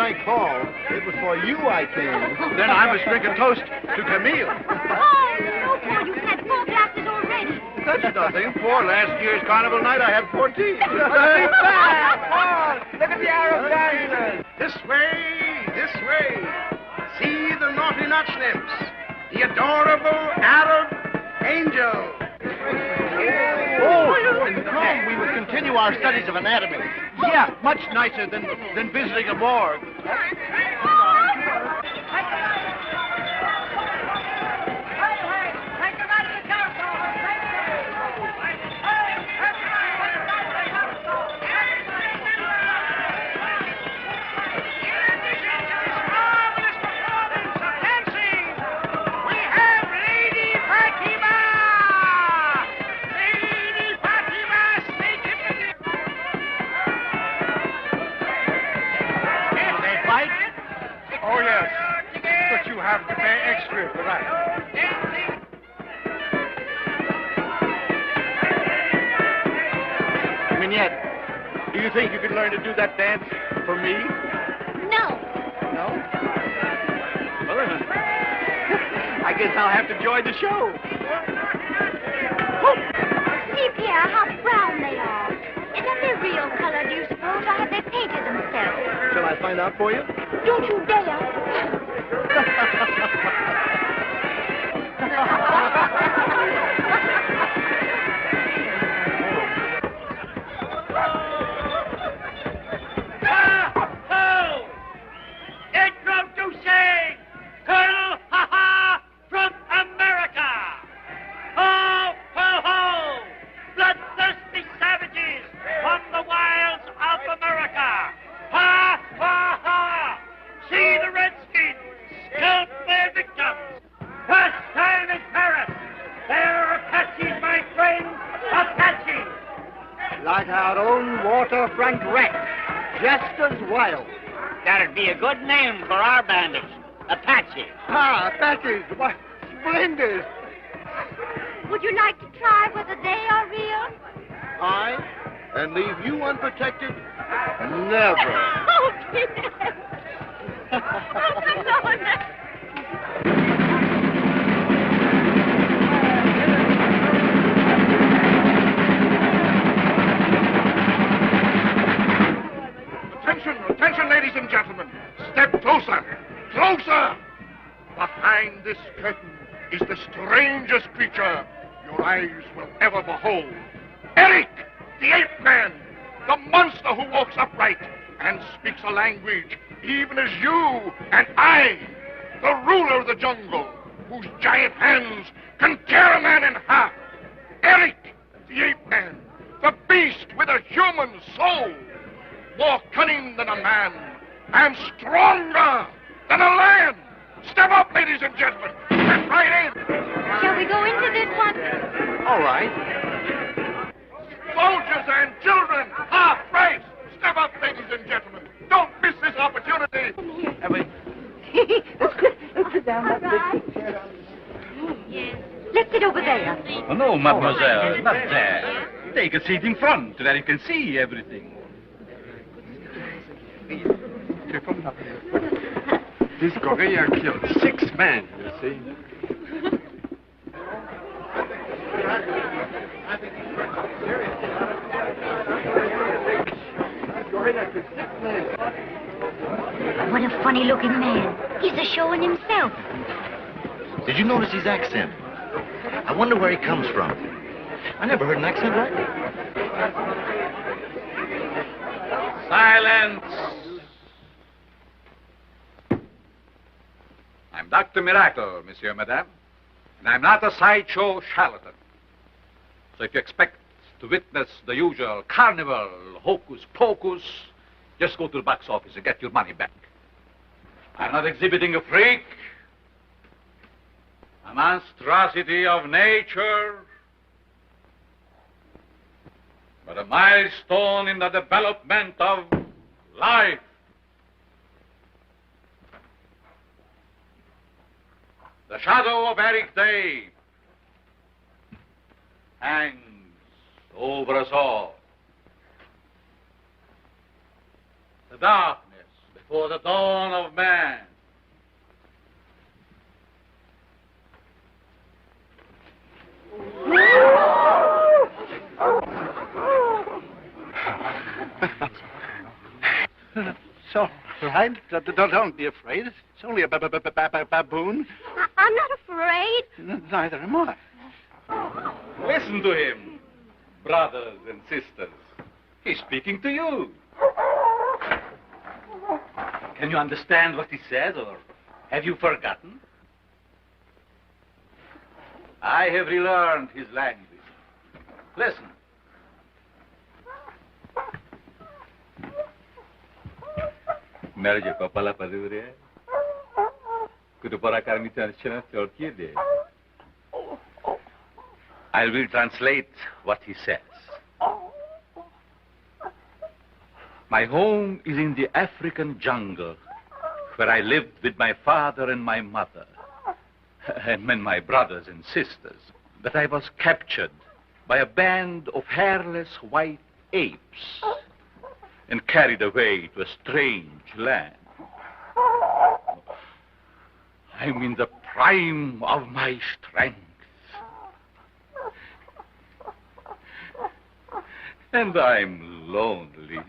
I called. It was for you I came. Then I must drink a toast to Camille. Oh, no, Paul, you've had 4 glasses already. That's nothing. For last year's carnival night, I had 14. Look at the Arab dancers. This way. See the naughty nut snips. The adorable Arab angel. Oh, come, we will continue our studies of anatomy. Yeah, much nicer than visiting a morgue. Oh, yes. But you have to pay extra for that. Mignette, do you think you could learn to do that dance for me? No. No? Well, then, I guess I'll have to join the show. See, Pierre, how brown they are. Isn't they real color, do you suppose, or have they painted themselves? Shall I find out for you? Don't you dare. Introducing Colonel from America. Ho, ho, ho! Bloodthirsty savages from the wilds of America. Ha, ha, ha! See the Redskins scalp their victims. First time in Paris. They're Apaches, my friends, Apaches. Like our own waterfront rat, just as wild. That'd be a good name for our bandits. Apache. Ah, Apaches, why, splendid. Would you like to try whether they are real? I? And leave you unprotected? Never. Oh, Pierre. Oh, come on. Attention, ladies and gentlemen. Step closer. Closer! Behind this curtain is the strangest creature your eyes will ever behold. Erik, the ape man, the monster who walks upright and speaks a language even as you and I, the ruler of the jungle, whose giant hands can tear a man in half. Erik, the ape man, the beast with a human soul, more cunning than a man and stronger than a lion. Step up, ladies and gentlemen. Step right in. Shall we go into this one? All right. Soldiers and children, half price. Step up, ladies and gentlemen. Don't miss this opportunity. Let's sit down. Yes. Let's sit over there. Oh, no, mademoiselle, not there. Take a seat in front where you can see everything. This gorilla killed 6 men, you see. What a funny-looking man. He's a showing himself. Did you notice his accent? I wonder where he comes from. I never heard an accent like that. Silence! I'm Dr. Mirakle, monsieur, madame, and I'm not a sideshow charlatan. So if you expect to witness the usual carnival hocus-pocus, just go to the box office and get your money back. I'm not exhibiting a freak, a monstrosity of nature, but a milestone in the development of life. The shadow of Erik Day hangs over us all. The darkness for the dawn of man. So, right? Don't be afraid. It's only a baboon. I'm not afraid. Neither am I. Listen to him, brothers and sisters. He's speaking to you. Can you understand what he says, or have you forgotten? I have relearned his language. Listen. Merge papala padure. Kutupara karmitan chana Turkey. I will translate what he says. My home is in the African jungle, where I lived with my father and my mother, and my brothers and sisters. But I was captured by a band of hairless white apes and carried away to a strange land. I'm in the prime of my strength. And I'm lonely.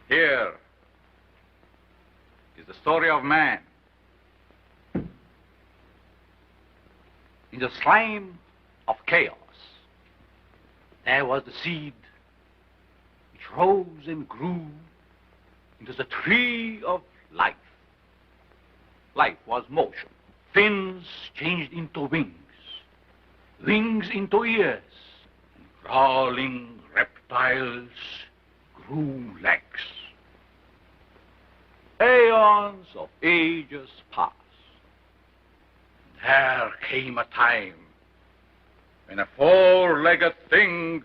Here is the story of man. In the slime of chaos, there was the seed which rose and grew into the tree of life. Life was motion. Fins changed into wings, wings into ears, and crawling reptiles grew legs. Aeons of ages passed. There came a time when a four-legged thing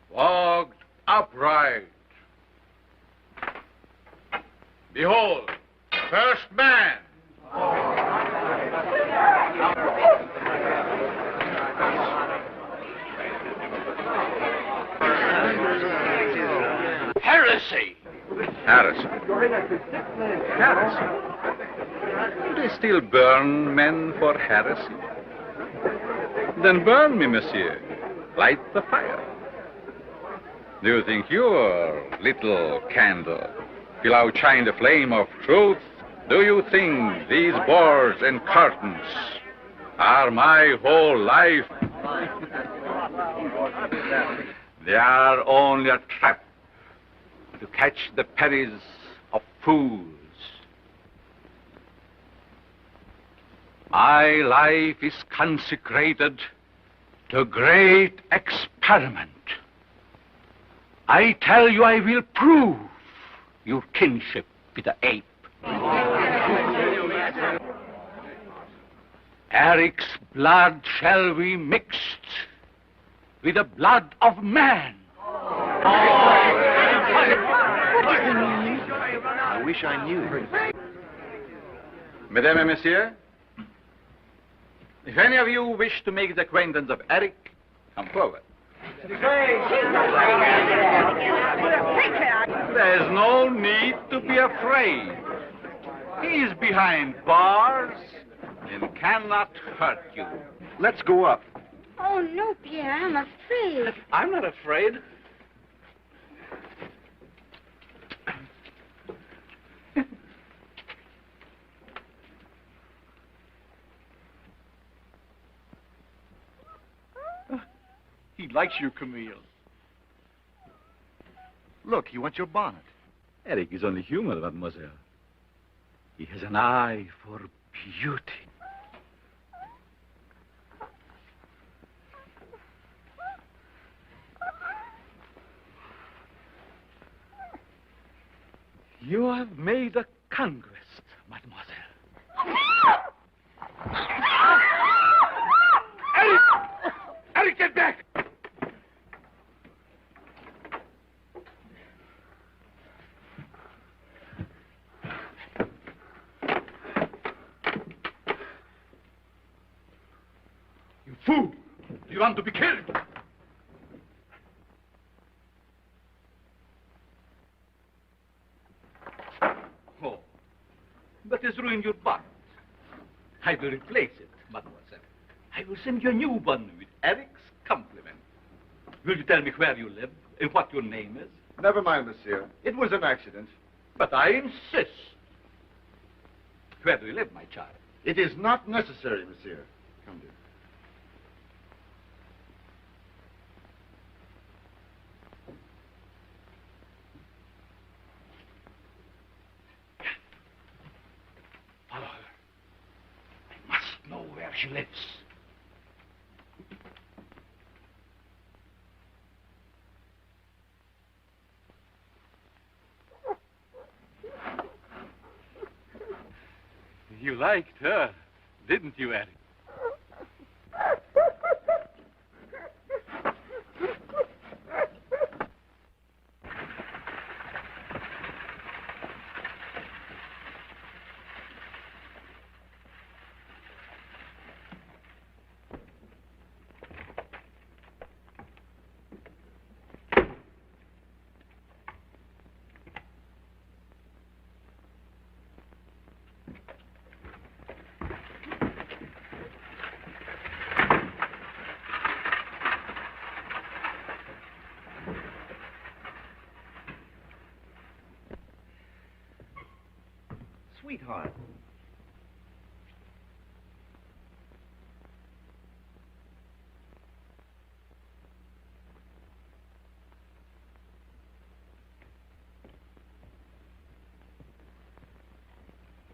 walked upright. Behold, the first man. Heresy. Heresy. Heresy. Do they still burn men for heresy? Then burn me, monsieur. Light the fire. Do you think your little candle will outshine the flame of truth? Do you think these boards and curtains are my whole life? They are only a trap to catch the pennies of fools. My life is consecrated to a great experiment. I tell you, I will prove your kinship with the ape. Erik's blood shall be mixed with the blood of man. What does he mean? I wish I knew. Mesdames et messieurs, if any of you wish to make the acquaintance of Erik, come forward. There's no need to be afraid. He's behind bars and cannot hurt you. Let's go up. Oh, no, Pierre, I'm afraid. I'm not afraid. He likes you, Camille. Look, he wants your bonnet. Erik is only human, mademoiselle. He has an eye for beauty. You have made a conquest, mademoiselle. Erik! Erik, get back! you want to be killed. Oh, that has ruined your butt. I will replace it, mademoiselle. I will send you a new one with Erik's compliment. Will you tell me where you live and what your name is? Never mind, monsieur. It was an accident. But I insist. Where do you live, my child? It is not necessary, monsieur. Come, dear. Follow her. I must know where she lives. You liked her, didn't you, Erik? Sweetheart.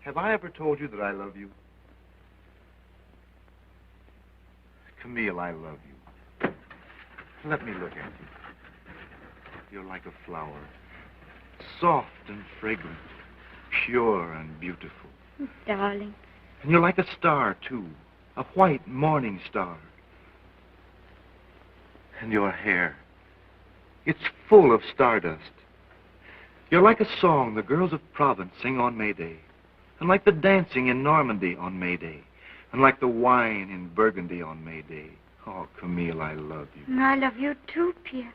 Have I ever told you that I love you? Camille, I love you. Let me look at you. You're like a flower, soft and fragrant, pure and beautiful. Darling. And you're like a star, too, a white morning star. And your hair, it's full of stardust. You're like a song the girls of Provence sing on May Day, and like the dancing in Normandy on May Day, and like the wine in Burgundy on May Day. Oh, Camille, I love you. And I love you too, Pierre.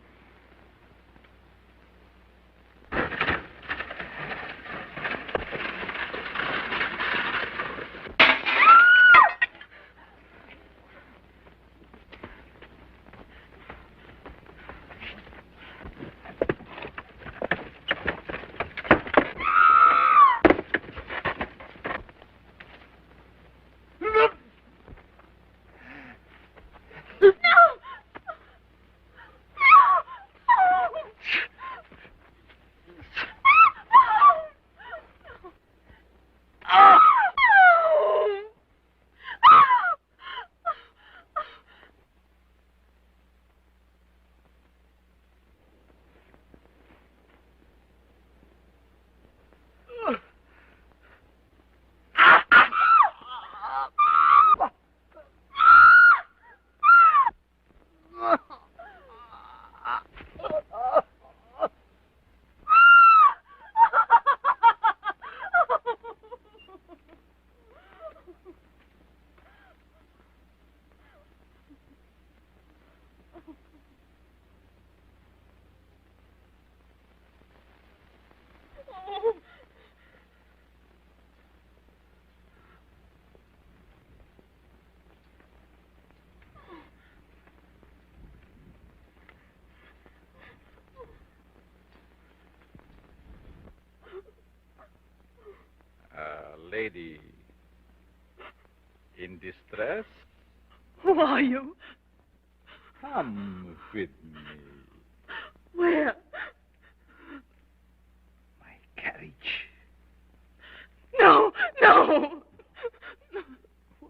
Lady in distress? Who are you? Come with me. Where? My carriage. No, no.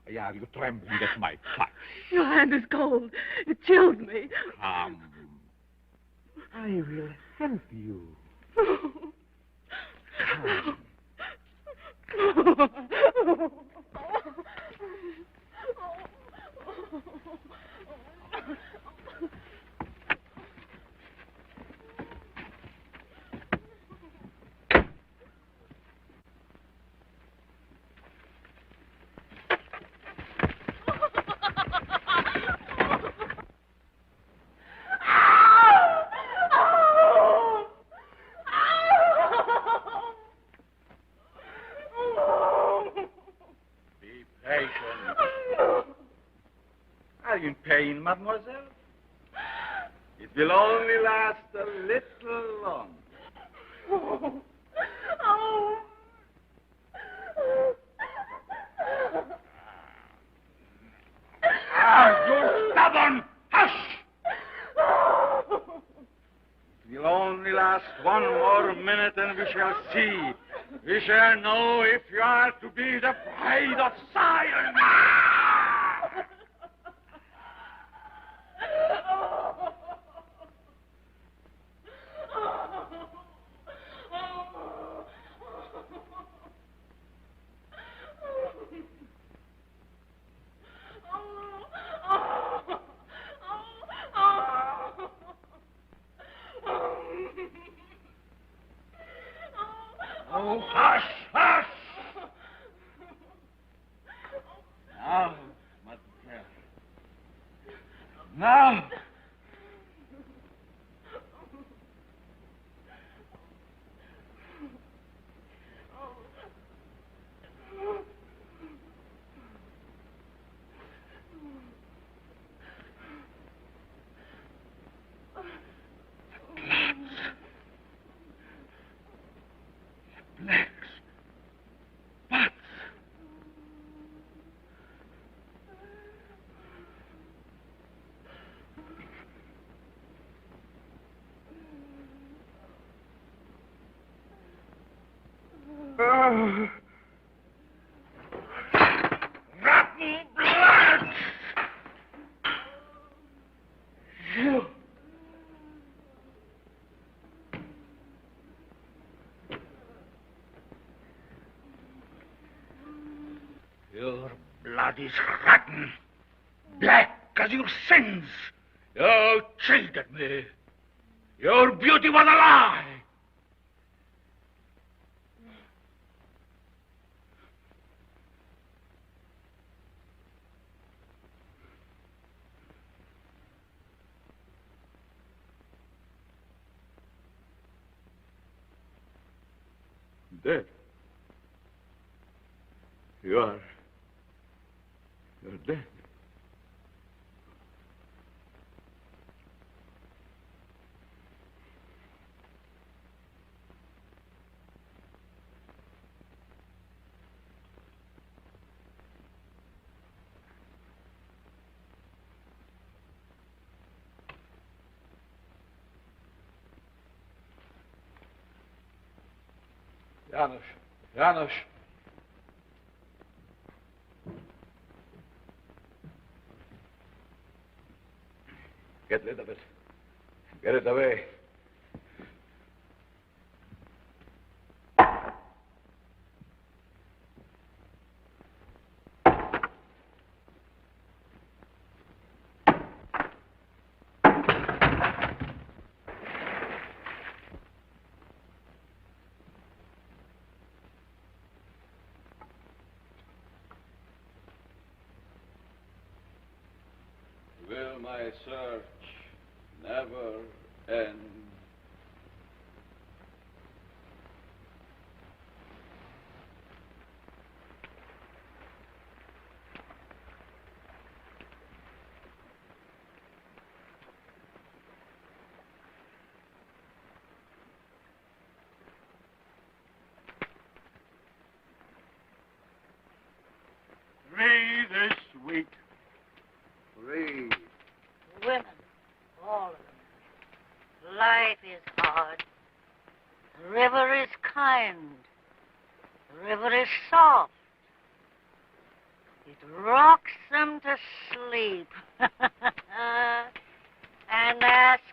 Why are you trembling at my touch? Your hand is cold. It chills me. Come. I will help you. Come. It will only last a little longer. Oh. Oh. You stubborn! Hush! It will only last one more minute and we shall see. We shall know if you are to be the bride of science. Oh, hush, hush! Now, mademoiselle. Now. Rotten blood! You. Your blood is rotten, black as your sins. You cheated me. Your beauty was a lie. Dead. You're dead. Janusz. Get rid of it. Get it away. Will my search never end? Read this week. Read. Women, all of them. Life is hard. The river is kind. The river is soft. It rocks them to sleep and asks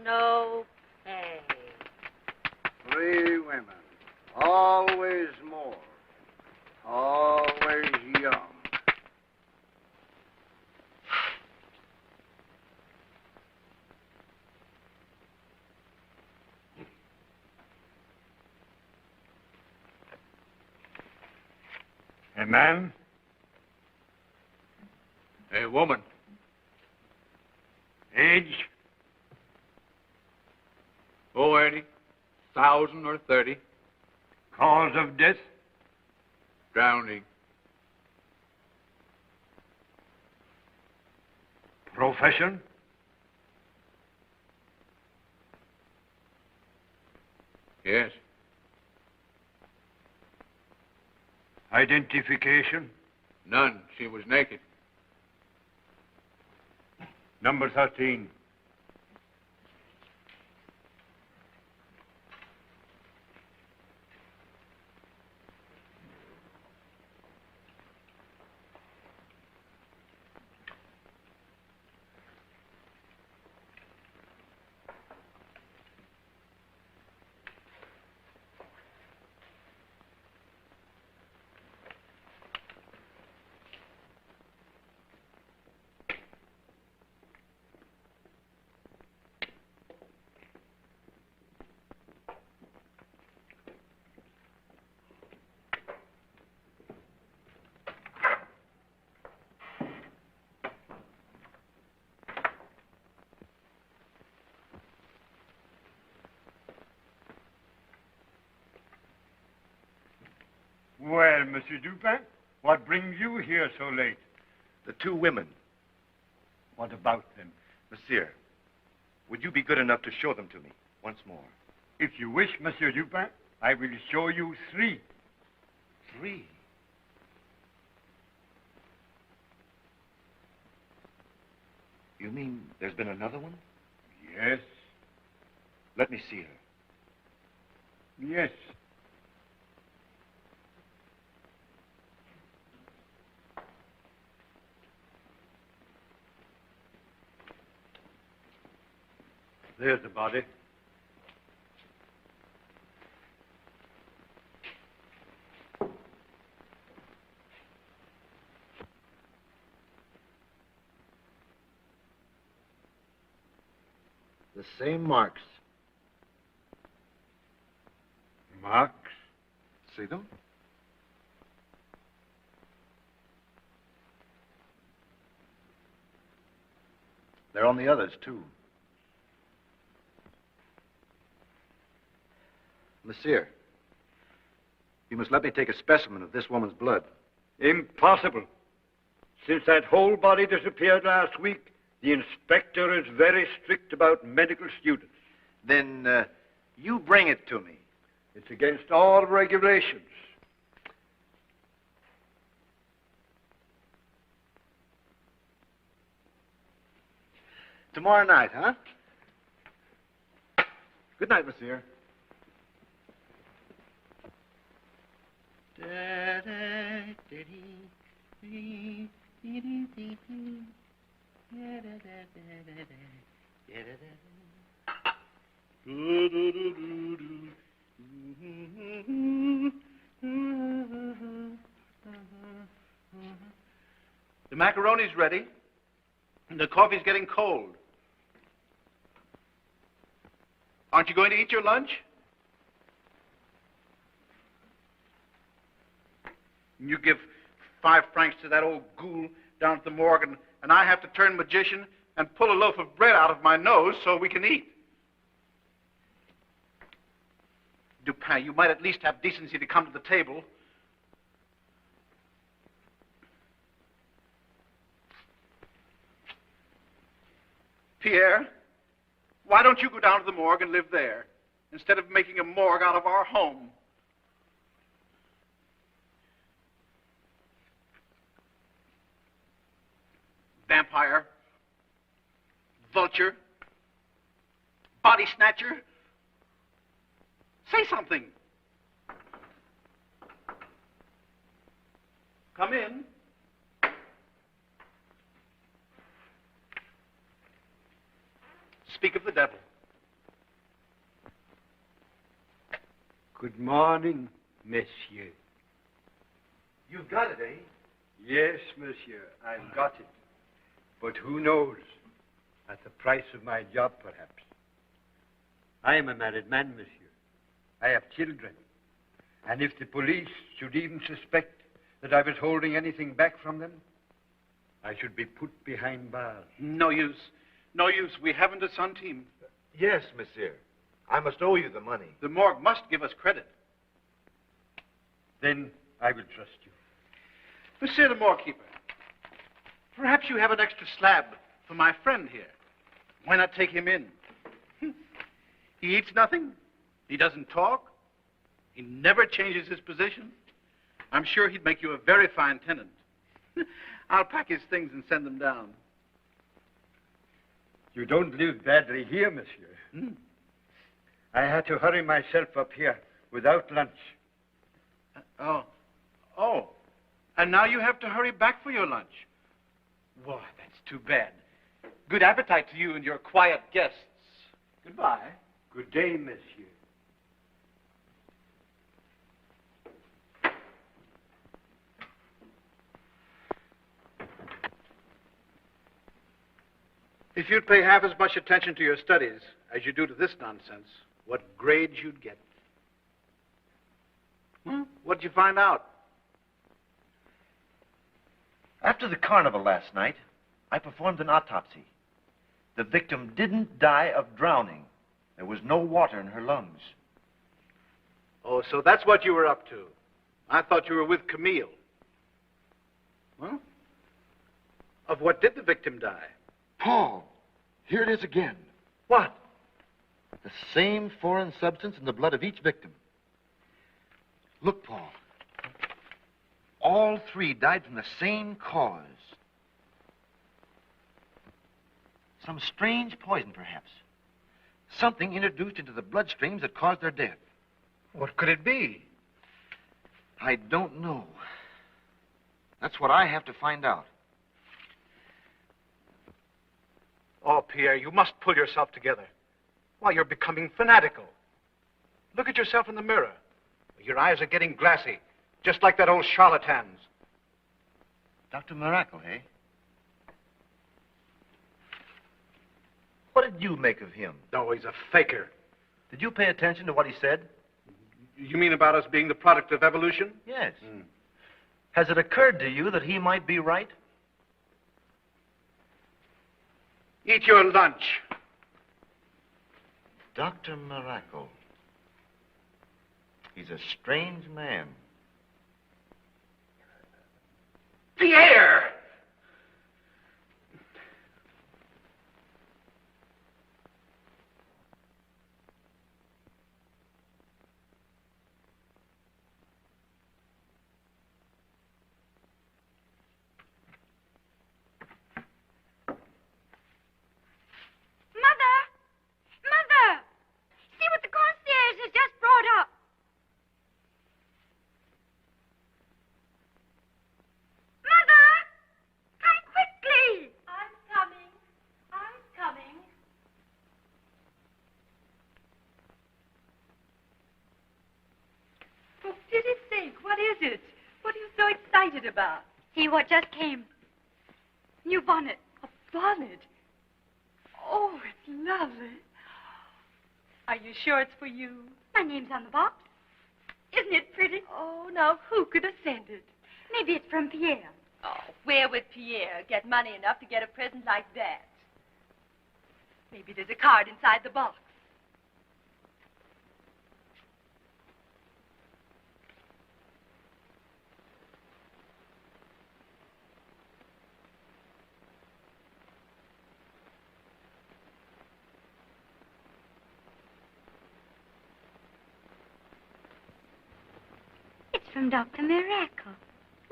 no pay. Three women, always more, always young. A man? A woman. Age? Oh, any 1,000 or 30. Cause of death? Drowning. Profession? Yes. Identification? None. She was naked. Number 13. Well, Monsieur Dupin, what brings you here so late? The two women. What about them? Monsieur, would you be good enough to show them to me once more? If you wish, Monsieur Dupin, I will show you 3. 3? You mean there's been another one? Yes. Let me see her. Yes. There's the body. The same marks. Marks? See them? They're on the others, too. Monsieur, you must let me take a specimen of this woman's blood. Impossible. Since that whole body disappeared last week, the inspector is very strict about medical students. Then, you bring it to me. It's against all regulations. Tomorrow night, huh? Good night, monsieur. The macaroni's ready. The coffee's getting cold. Aren't you going to eat your lunch? You give 5 francs to that old ghoul down at the morgue, and I have to turn magician and pull a loaf of bread out of my nose so we can eat. Dupin, you might at least have decency to come to the table. Pierre, why don't you go down to the morgue and live there, instead of making a morgue out of our home? Vampire, vulture, body snatcher. Say something. Come in. Speak of the devil. Good morning, monsieur. You've got it, eh? Yes, monsieur, I've got it. But who knows? At the price of my job, perhaps. I am a married man, monsieur. I have children. And if the police should even suspect that I was holding anything back from them, I should be put behind bars. No use. No use. We haven't a Sun team. Yes, monsieur. I must owe you the money. The morgue must give us credit. Then I will trust you. Monsieur the morgue keeper, perhaps you have an extra slab for my friend here. Why not take him in? He eats nothing, He doesn't talk. He never changes his position. I'm sure he'd make you a very fine tenant. I'll pack his things and send them down. You don't live badly here, monsieur. I had to hurry myself up here without lunch. Oh. And now you have to hurry back for your lunch. Why, that's too bad. Good appetite to you and your quiet guests. Goodbye. Good day, monsieur. If you'd pay half as much attention to your studies as you do to this nonsense, what grades you'd get. What'd you find out? After the carnival last night, I performed an autopsy. The victim didn't die of drowning. There was no water in her lungs. Oh, so that's what you were up to. I thought you were with Camille. Well, of what did the victim die? Paul, here it is again. What? The same foreign substance in the blood of each victim. Look, Paul. All three died from the same cause. Some strange poison, perhaps. Something introduced into the bloodstreams that caused their death. What could it be? I don't know. That's what I have to find out. Oh, Pierre, you must pull yourself together. Why, you're becoming fanatical. Look at yourself in the mirror. Your eyes are getting glassy, just like that old charlatan's. Dr. Mirakle, eh? What did you make of him? No, he's a faker. Did you pay attention to what he said? You mean about us being the product of evolution? Yes. Has it occurred to you that he might be right? Eat your lunch. Dr. Mirakle. He's a strange man. Pierre! Mother! See what the concierge has just brought up. Mother! Come quickly! I'm coming. For pity's sake, what is it? What are you so excited about? See what just came. New bonnet. A bonnet? Oh, it's lovely. Are you sure it's for you? My name's on the box. Isn't it pretty? Oh, now who could have sent it? Maybe it's from Pierre. Oh, where would Pierre get money enough to get a present like that? Maybe there's a card inside the box. It's from Dr. Mirakle.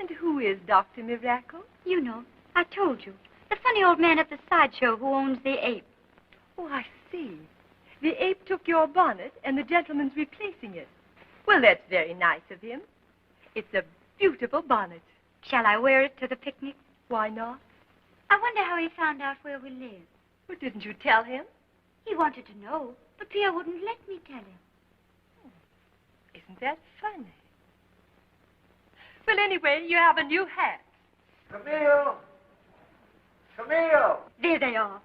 And who is Dr. Mirakle? You know, I told you. The funny old man at the sideshow who owns the ape. Oh, I see. The ape took your bonnet, and the gentleman's replacing it. Well, that's very nice of him. It's a beautiful bonnet. Shall I wear it to the picnic? Why not? I wonder how he found out where we live. Well, didn't you tell him? He wanted to know, but Pierre wouldn't let me tell him. Isn't that funny? Well, anyway, you have a new hat. Camille! Camille! There they are.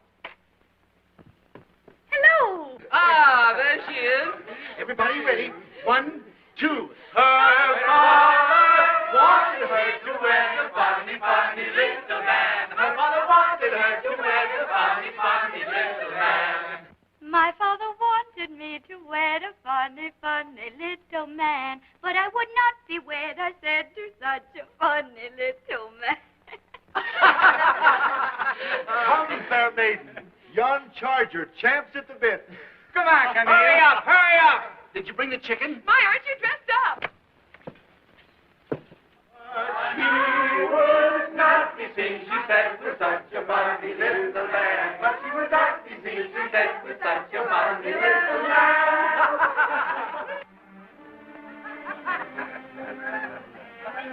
Hello! Ah, there she is. Everybody ready? 1, 2. Her father wanted her to wear the funny, funny little man. Her father wanted her to wear the funny, funny little man. My father wanted me to wear the funny, funny little man, but I would not be wed, I said, to such a funny little man. Come, fair maiden. Yon charger champs at the bit. Come on, Camille. Hurry up, hurry up. Did you bring the chicken? My, aren't you dressed up? She would not be seen, she said, with such a funny little man. But she would not be seen, she said, with such a funny little man.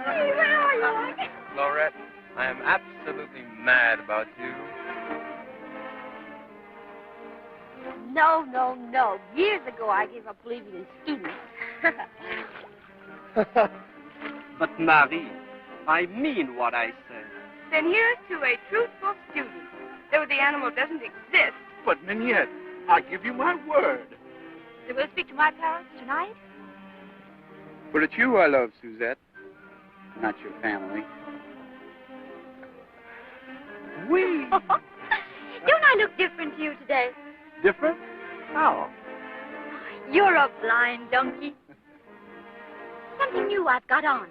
Where are you? Lorette, I am absolutely mad about you. No, no, no. Years ago, I gave up believing in students. But, Marie, I mean what I said. Then here's to a truthful student. Though the animal doesn't exist. But, Mignette, I give you my word. So we'll speak to my parents tonight? But it's you I love, Suzette, not your family. We. Don't I look different to you today? Different? How? You're a blind donkey. Something new I've got on.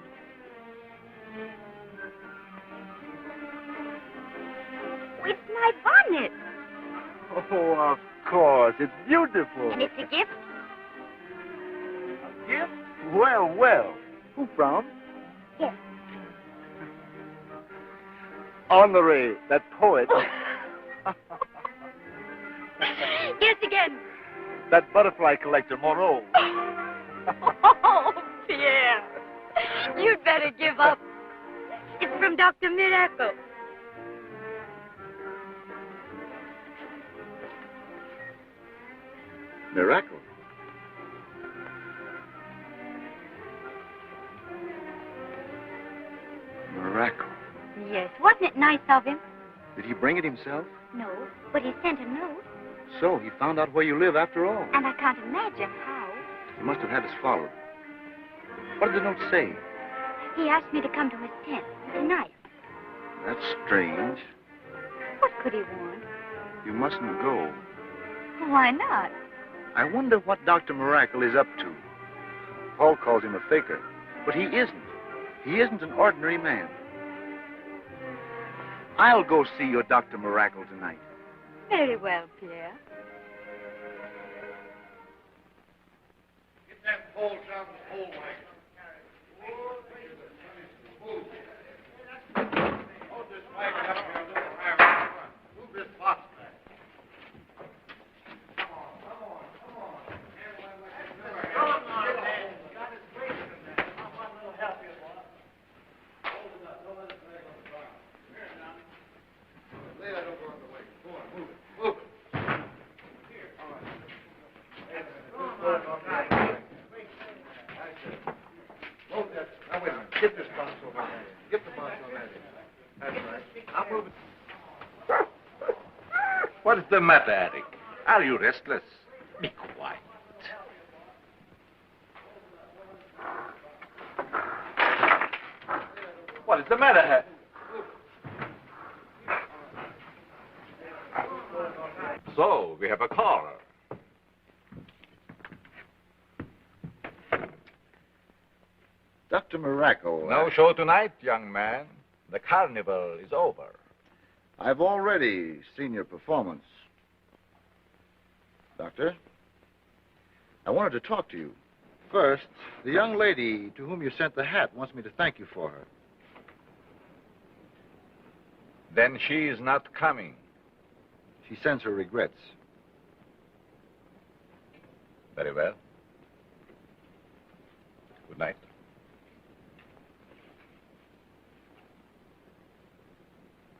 It's my bonnet. Oh, of course. It's beautiful. And it's a gift? A gift? Well, well. Who from? Yes. Honoré, that poet. Guess again. That butterfly collector, Moreau. Oh, Pierre. You'd better give up. It's from Dr. Mirakle. Mirakle? Mirakle. Yes, wasn't it nice of him? Did he bring it himself? No, but he sent a note, So he found out where you live after all. and I can't imagine how. He must have had us followed. What did the note say? He asked me to come to his tent tonight. That's strange. What could he want? You mustn't go. Why not? I wonder what Dr. Mirakle is up to. Paul calls him a faker, but he isn't. He isn't an ordinary man. I'll go see your Dr. Mirakle tonight. Very well, Pierre. Get them poles down the pole wagon. Hold this wagon up here a little higher in front. Move this box back. Come on. Lay that over on the wagon. Go on, move it. Move it. Here. All right. Move that. Now, wait a minute. Get this box over there. Get the box on that end. That's right. I'll move it. What is the matter, Erik? Are you restless? Be quiet. What is the matter, Harry? So, we have a caller. Dr. Mirakle. No show tonight, young man. The carnival is over. I've already seen your performance. Doctor, I wanted to talk to you. First, the young lady to whom you sent the hat wants me to thank you for her. Then she is not coming. She sends her regrets. Very well. Good night.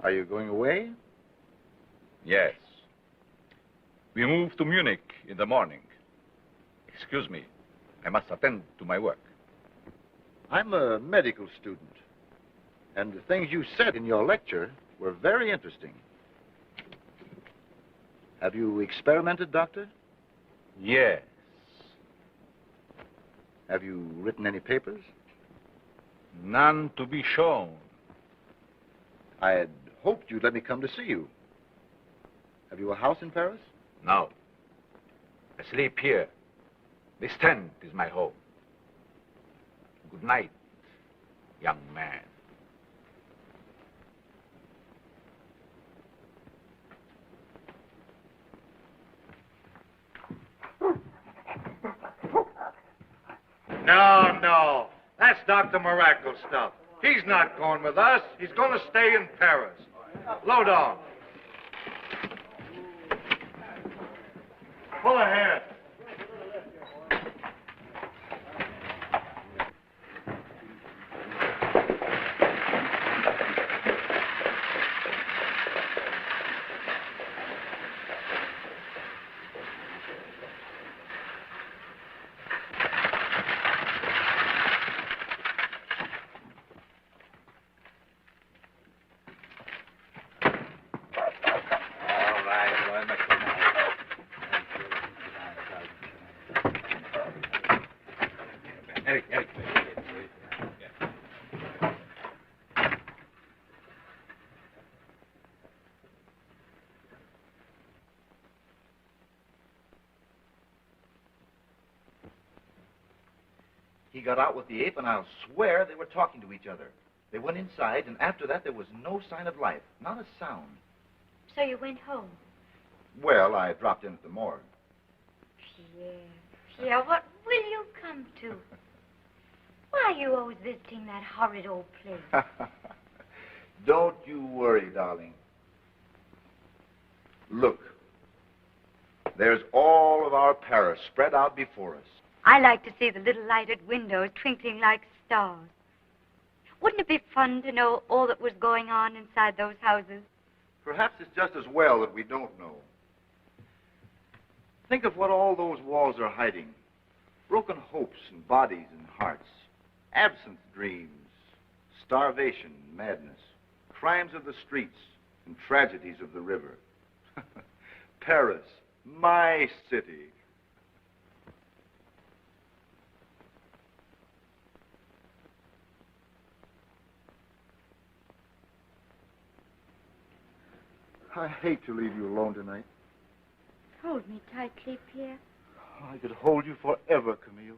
Are you going away? Yes. We move to Munich in the morning. Excuse me. I must attend to my work. I'm a medical student, and the things you said in your lecture were very interesting. Have you experimented, Doctor? Yes. Have you written any papers? None to be shown. I had hoped you'd let me come to see you. Have you a house in Paris? No. I sleep here. This tent is my home. Good night, young man. No. That's Dr. Mirakle stuff. He's not going with us. He's going to stay in Paris. Load on. Pull ahead. Erik. He got out with the ape, and I'll swear they were talking to each other. They went inside, and after that, there was no sign of life, not a sound. So you went home? Well, I dropped in at the morgue. Pierre, what will you come to? Why are you always visiting that horrid old place? Don't you worry, darling. Look, there's all of our Paris spread out before us. I like to see the little lighted windows twinkling like stars. Wouldn't it be fun to know all that was going on inside those houses? Perhaps it's just as well that we don't know. Think of what all those walls are hiding. Broken hopes and bodies and hearts. Absent dreams. Starvation and madness. Crimes of the streets and tragedies of the river. Paris, my city. I hate to leave you alone tonight. Hold me tightly, Pierre. I could hold you forever, Camille.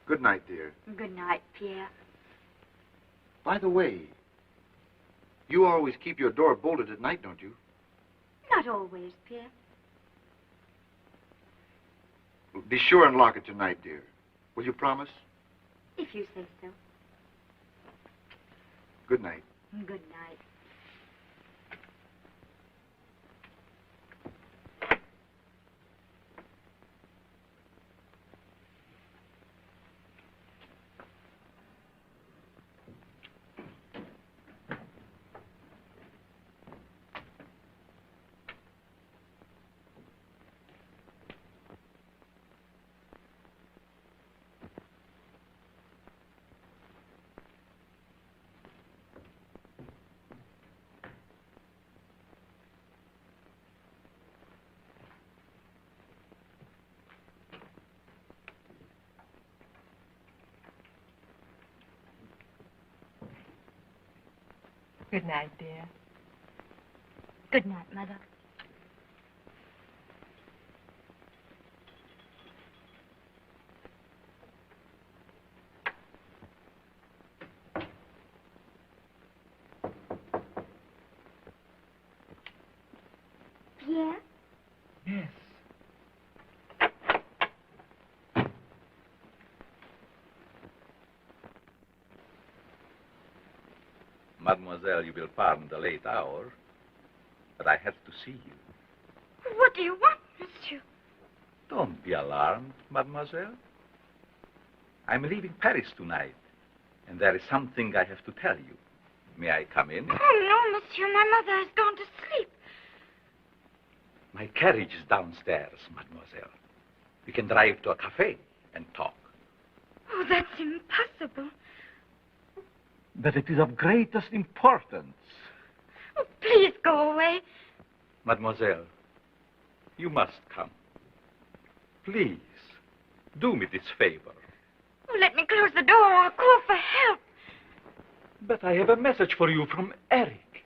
Good night, dear. Good night, Pierre. By the way, you always keep your door bolted at night, don't you? Not always, Pierre. Be sure and lock it tonight, dear. Will you promise? If you say so. Good night. Good night. Good night, dear. Good night, Mother. Pierre? Yes. Mademoiselle, you will pardon the late hour, but I have to see you. What do you want, monsieur? Don't be alarmed, mademoiselle. I'm leaving Paris tonight, and there is something I have to tell you. May I come in? Oh, no, monsieur. My mother has gone to sleep. My carriage is downstairs, mademoiselle. We can drive to a cafe and talk. Oh, that's impossible. But it is of greatest importance. Oh, please go away. Mademoiselle, you must come. Please, do me this favor. Oh, let me close the door or I'll call for help. But I have a message for you from Erik.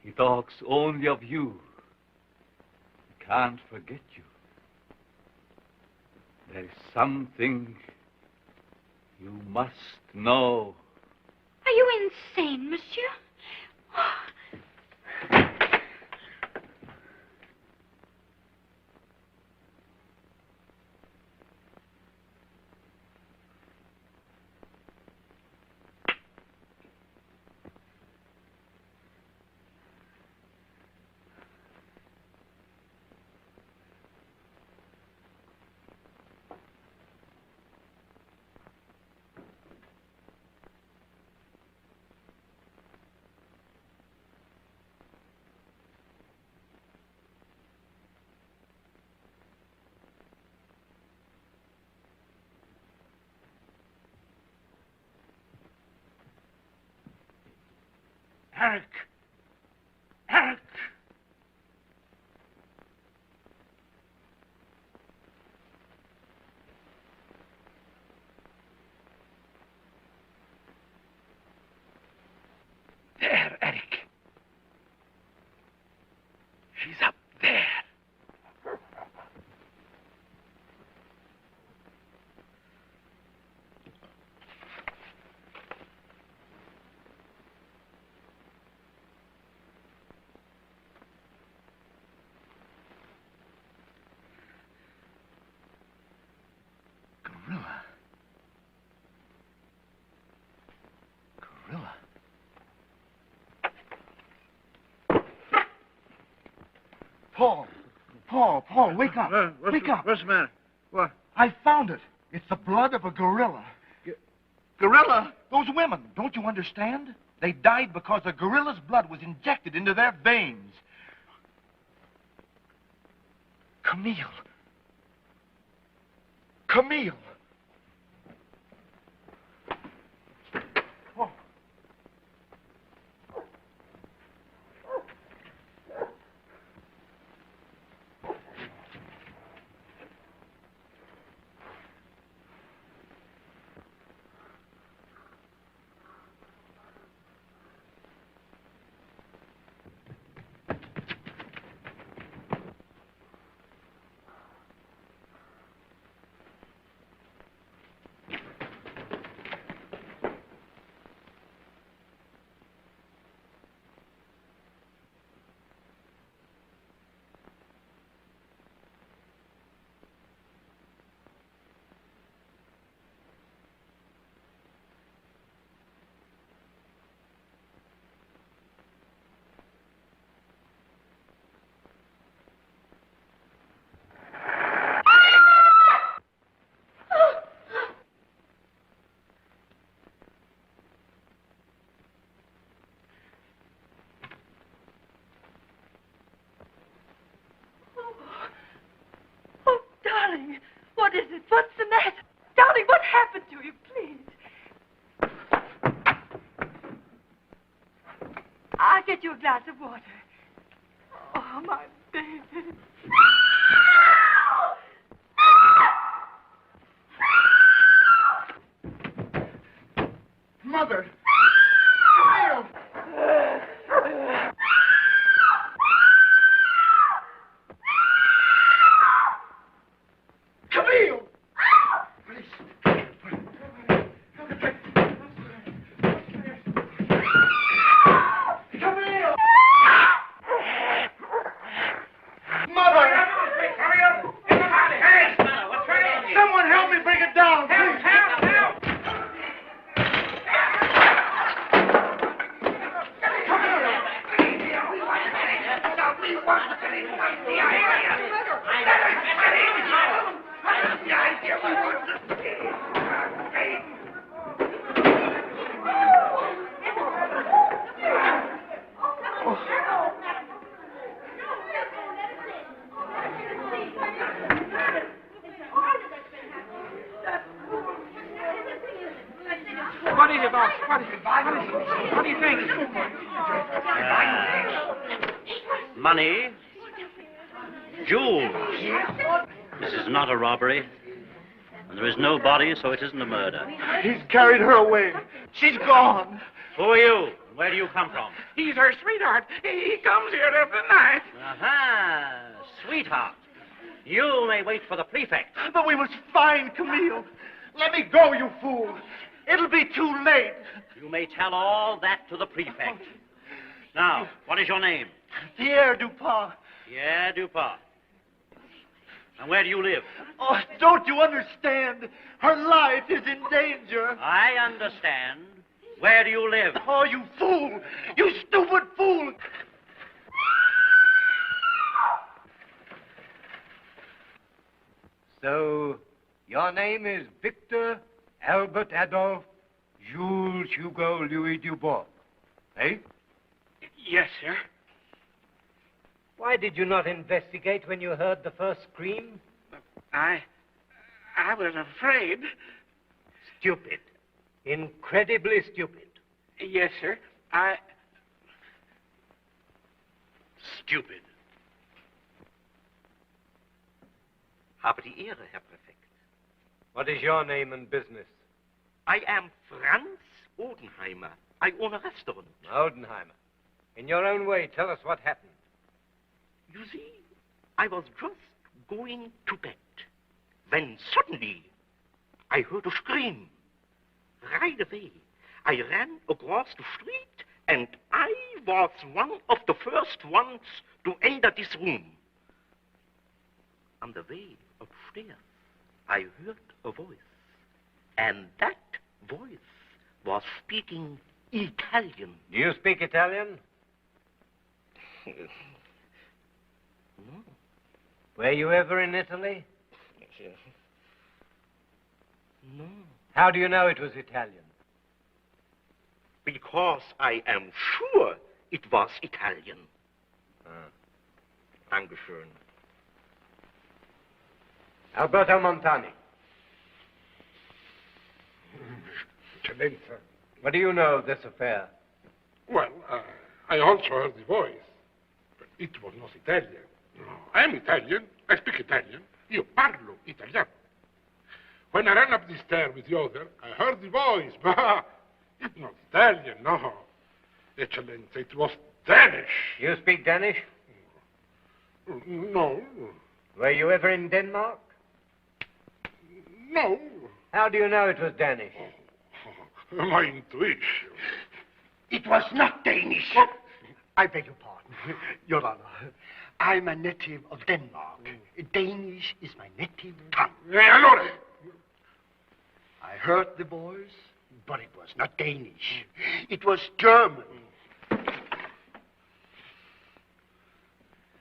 He talks only of you. He can't forget you. There is something you must know. Are you insane, monsieur? Erik! Erik! There, Erik. She's up there. Gorilla. Gorilla. Paul, wake up. Wake up. What's the matter? What? I found it. It's the blood of a gorilla. Gorilla? Those women, don't you understand? They died because a gorilla's blood was injected into their veins. Camille. Camille. Oh. Darling, what is it? What's the matter? Darling, what happened to you, please? I'll get you a glass of water. Oh, my baby. Mother. Camille! Camille! Mother! Someone help me bring it down, please! Help! What is it, boss? What do you think? Money, jewels. This is not a robbery, and there is no body, so it isn't a murder. He's carried her away. She's gone. Who are you? Where do you come from? He's her sweetheart. He comes here every night. Aha, sweetheart. You may wait for the prefect. But we must find Camille. Let me go, you fool. It'll be too late. You may tell all that to the prefect. Now, what is your name? Pierre Dupin. Pierre Dupin. And where do you live? Oh, don't you understand? Her life is in danger. I understand. Where do you live? Oh, you fool! You stupid fool! So, your name is Victor Albert Adolphe Jules Hugo Louis Dubois, eh? Yes, sir. Why did you not investigate when you heard the first scream? I was afraid. Stupid. Incredibly stupid. Yes, sir. Stupid. Habe die Ehre, Herr Präfekt. What is your name and business? I am Franz Odenheimer. I own a restaurant. Odenheimer. In your own way, tell us what happened. You see, I was just going to bed when suddenly I heard a scream. Right away, I ran across the street and I was one of the first ones to enter this room. On the way upstairs, I heard a voice, and that voice was speaking Italian. Do you speak Italian? No. Were you ever in Italy? No. How do you know it was Italian? Because I am sure it was Italian. Dankeschön. Alberto Montani. Eccellenza. What do you know of this affair? Well, I also heard the voice, but it was not Italian. No, I am Italian. I speak Italian. Io parlo italiano. When I ran up the stair with the other, I heard the voice, but it's not Italian, no. Eccellenza, it was Danish. You speak Danish? No. Were you ever in Denmark? No. How do you know it was Danish? My intuition. It was not Danish. I beg your pardon, Your Honor. I'm a native of Denmark. Danish is my native tongue. Allora. I heard the voice, but it was not Danish. It was German.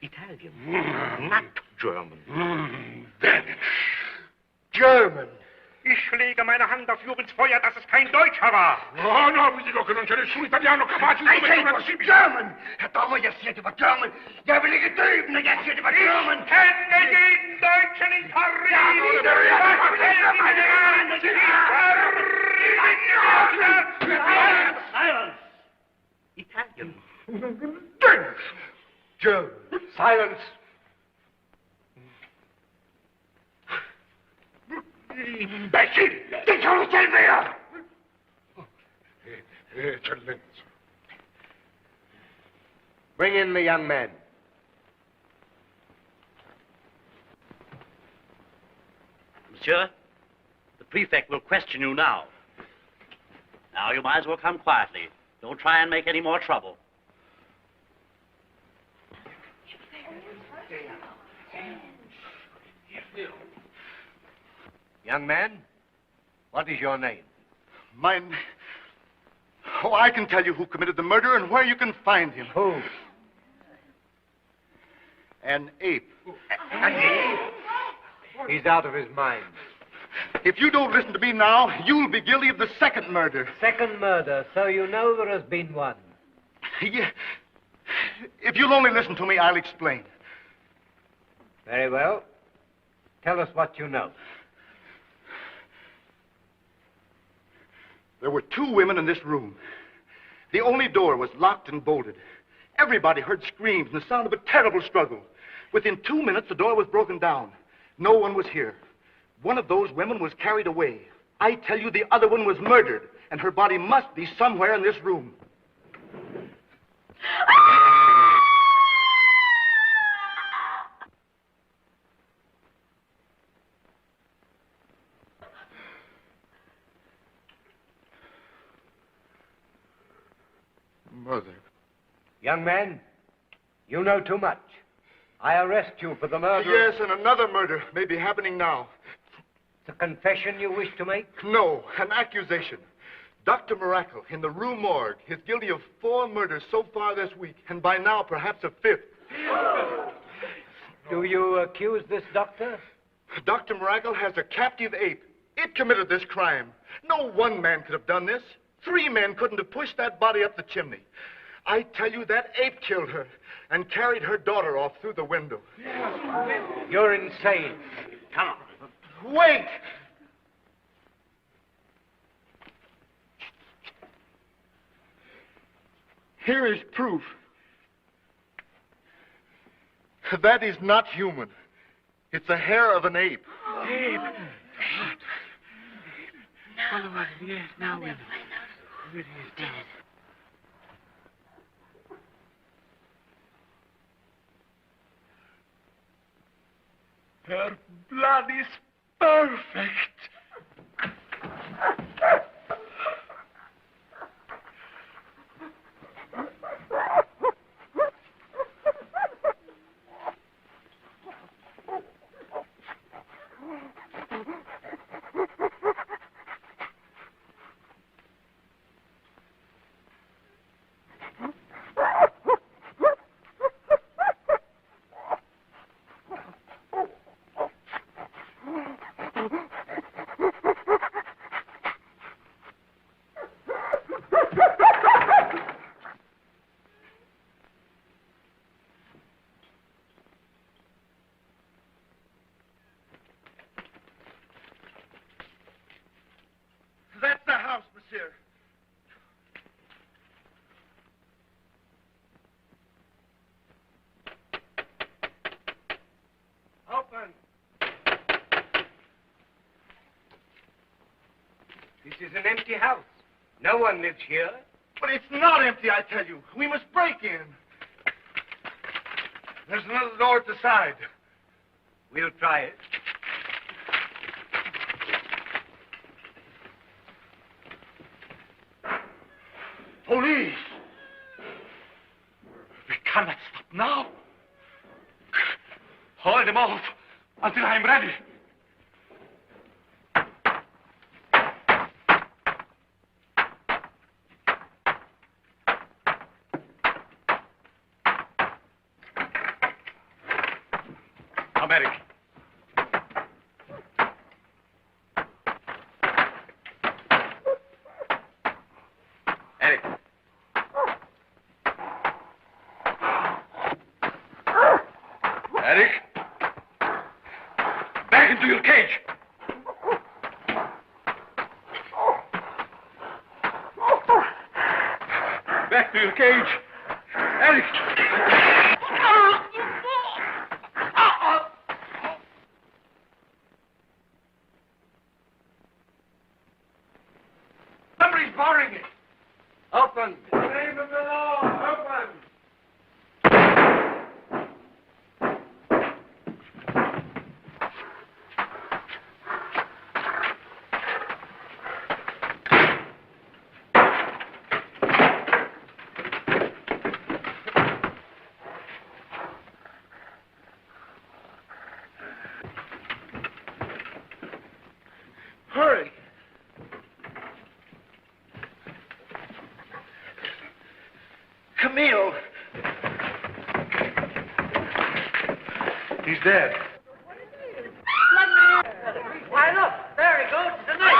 Italian, not German. Danish. German. Ich lege meine Hand auf Jubels Feuer, dass es kein Deutscher war. Oh, no, vi dico che non c'è nessun italiano capace di I say it was German. Herr Dommer, jeg siger, det var German. Jeg vil ikke døbe, når jeg siger, det var German. Kenne jeden Deutschen in Paris. Silence! Italian. Danish. German. Silence. Imbecille! Det kan du selv være! Eccellenza. Bring in the young man. Monsieur, the prefect will question you now. Now, you might as well come quietly. Don't try and make any more trouble. Young man, what is your name? Mine. Oh, I can tell you who committed the murder and where you can find him. Who? An ape. An ape? He's out of his mind. If you don't listen to me now, you'll be guilty of the second murder. Second murder, so you know there has been one. Yeah. If you'll only listen to me, I'll explain. Very well. Tell us what you know. There were two women in this room. The only door was locked and bolted. Everybody heard screams and the sound of a terrible struggle. Within 2 minutes, the door was broken down. No one was here. One of those women was carried away. I tell you, the other one was murdered, and her body must be somewhere in this room. Mother. Young man, you know too much. I arrest you for the murder. Yes, and another murder may be happening now. It's a confession you wish to make? No, an accusation. Dr. Mirakle, in the Rua Morgue, is guilty of 4 murders so far this week, and by now perhaps a 5th. Do you accuse this doctor? Dr. Mirakle has a captive ape. It committed this crime. No one man could have done this. 3 men couldn't have pushed that body up the chimney. I tell you, that ape killed her and carried her daughter off through the window. You're insane. Come on. Wait! Here is proof. That is not human. It's the hair of an ape. Ape. Yes, now we know. It is now. Her blood is perfect. That's the house, monsieur. Open. This is an empty house. No one lives here. But it's not empty, I tell you. We must break in. There's another door at the side. We'll try it. Police! We cannot stop now. Hold them off until I'm ready. Come, Erik. Erik. Erik? Back into your cage. Back to your cage. Erik! Somebody's barring it. Open. In the name of the law, open. Hurry. Camille. He's dead. Why, look, there he goes to the knife.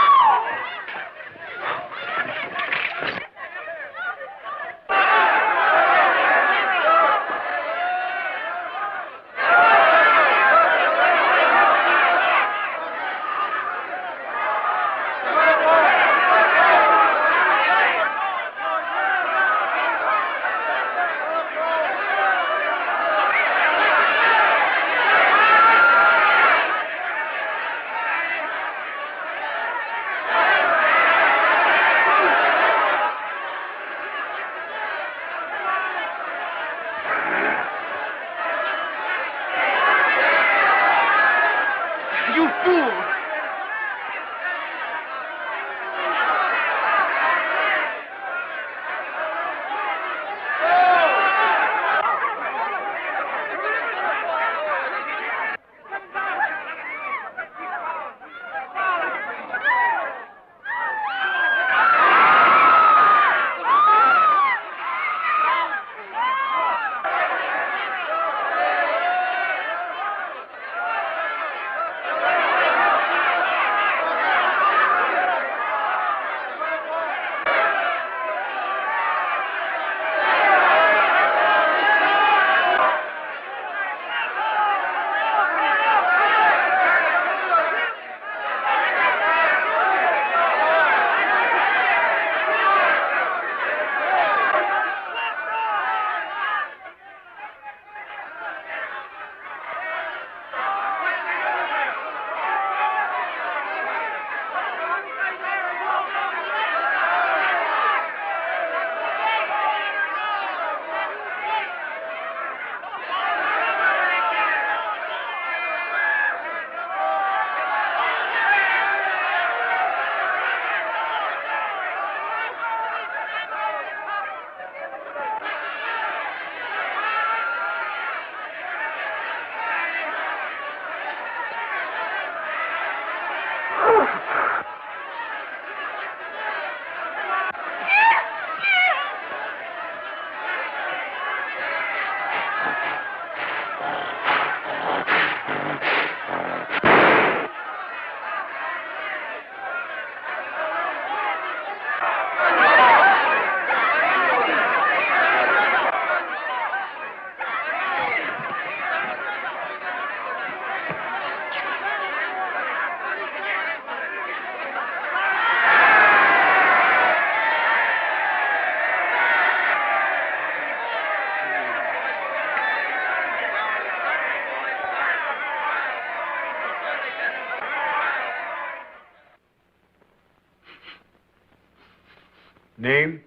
Name?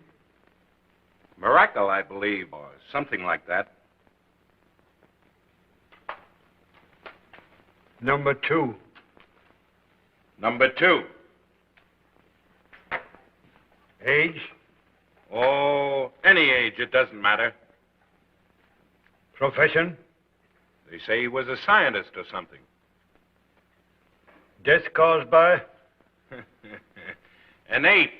Mirakle, I believe, or something like that. Number 2. Number 2. Age? Oh, any age, it doesn't matter. Profession? They say he was a scientist or something. Death caused by? An ape.